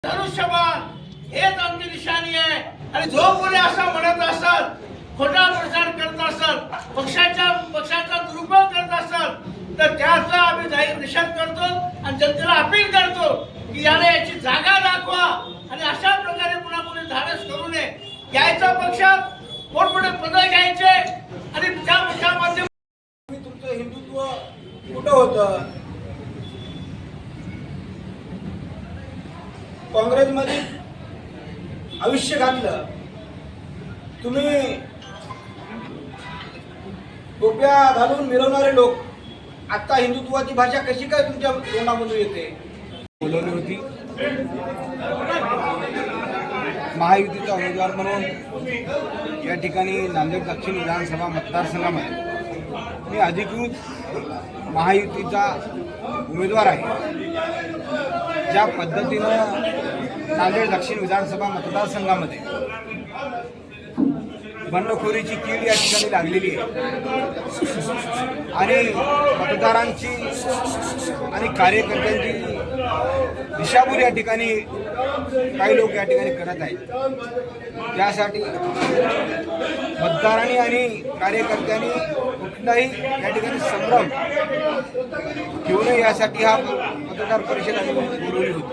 धनुष्यबाण हेच आमची निशाणी आहे आणि जो कोणी असा म्हणत असाल, खोटा प्रचार करत असाल, पक्षाचा दुरुपयोग करत असाल, तर त्याचा आम्ही जाहीर निषेध करतो आणि जनतेला अपील करतो की याला याची जागा दाखवा आणि अशा प्रकारे पुन्हा कोणी धाडस करू नये. यायचा पक्षात मोठमोठे पदं घ्यायचे आणि त्या पक्षामध्ये तुमचं हिंदुत्व कुठं होतं? काँग्रेसमध्ये आयुष्य घातलं तुम्ही. टोप्या घालून मिरवणारे लोक आता हिंदुत्वाची भाषा कशी काय तुमच्या तोंडामधून येते? बोलवली होती महायुतीचा उमेदवार म्हणून या ठिकाणी नांदेड दक्षिण विधानसभा मतदारसंघामध्ये मी अधिकृत महायुतीचा उमेदवार आहे. ज्या पद्धतीनं नांदेड दक्षिण विधानसभा मतदारसंघामध्ये बंडखोरीची कीड या ठिकाणी लागलेली आहे आणि मतदारांची आणि कार्यकर्त्यांची दिशाभूल या ठिकाणी काही लोक या ठिकाणी करत आहेत. त्यासाठी मतदारांनी आणि कार्यकर्त्यांनी कुठलाही या ठिकाणी संभ्रम घेऊ नये यासाठी हा मतदार परिषद आम्ही बोलवली होती.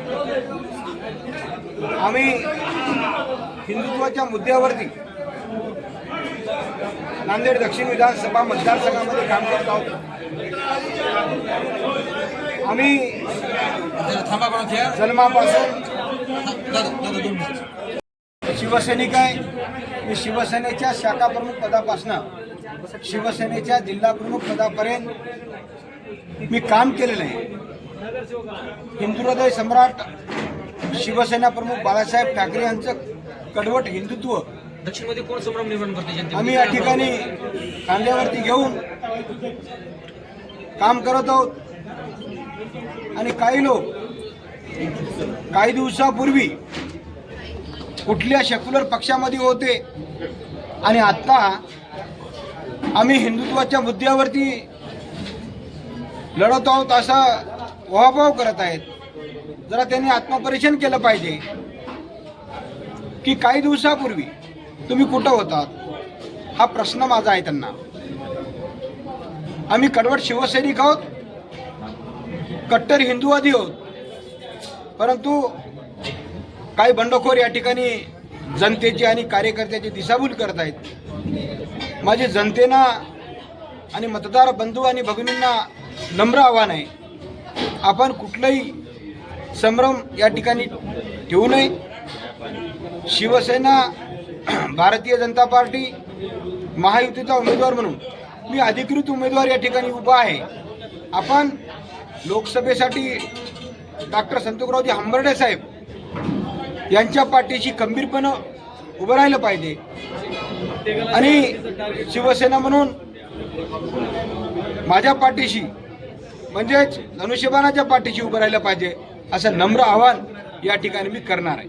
आम्ही हिंदुत्वाच्या मुद्द्यावरती नांदेड दक्षिण विधानसभा मतदारसंघामध्ये काम करत आहोत. आम्ही जन्मापासून शिवसैनिक आहे. मी शिवसेनेच्या शाखा प्रमुख पदापासून शिवसेनेच्या जिल्हा प्रमुख पदापर्यंत मी काम केलेलं आहे. हिंदू हृदय सम्राट शिवसेना प्रमुख बाळासाहेब ठाकरे यांचं कडवट हिंदुत्व दक्षिणमध्ये कोण संभ्रम निर्माण करते आम्ही या ठिकाणी खांद्यावरती घेऊन काम करत आहोत. आणि काही लोक काही दिवसापूर्वी कुठल्या सेक्युलर पक्षामध्ये होते आणि आता आम्ही हिंदुत्वाच्या मुद्द्यावरती लढत आहोत असा उहापोह करत आहेत. जरा त्यांनी आत्मपरीक्षण केलं पाहिजे की काही दिवसापूर्वी तुम्ही कुठं होतात, हा प्रश्न माझा आहे त्यांना. आम्ही कडवट शिवसैनिक आहोत, कट्टर हिंदूवादी आहोत, परंतु काही बंडखोर या ठिकाणी जनतेची आणि कार्यकर्त्याची दिशाभूल करत आहेत. माझे जनतेना आणि मतदार बंधू आणि भगिनींना नम्र आव्हान आहे, आपण कुठलाही संभ्रम या ठिकाणी ठेवू नये. शिवसेना, भारतीय जनता पार्टी, महायुतीचा उमेदवार म्हणून मी अधिकृत उमेदवार या ठिकाणी उभा आहे. आपण लोकसभेसाठी डॉक्टर संतोषरावजी हंबर्डे साहेब यांच्या पाठीशी खंबीरपणे उभं राहिलं पाहिजे आणि शिवसेना म्हणून माझ्या पाठीशी म्हणजेच धनुष्यबाणाच्या पाठीशी उभं राहिलं पाहिजे असं नम्र आवाहन या ठिकाणी मी करणार आहे.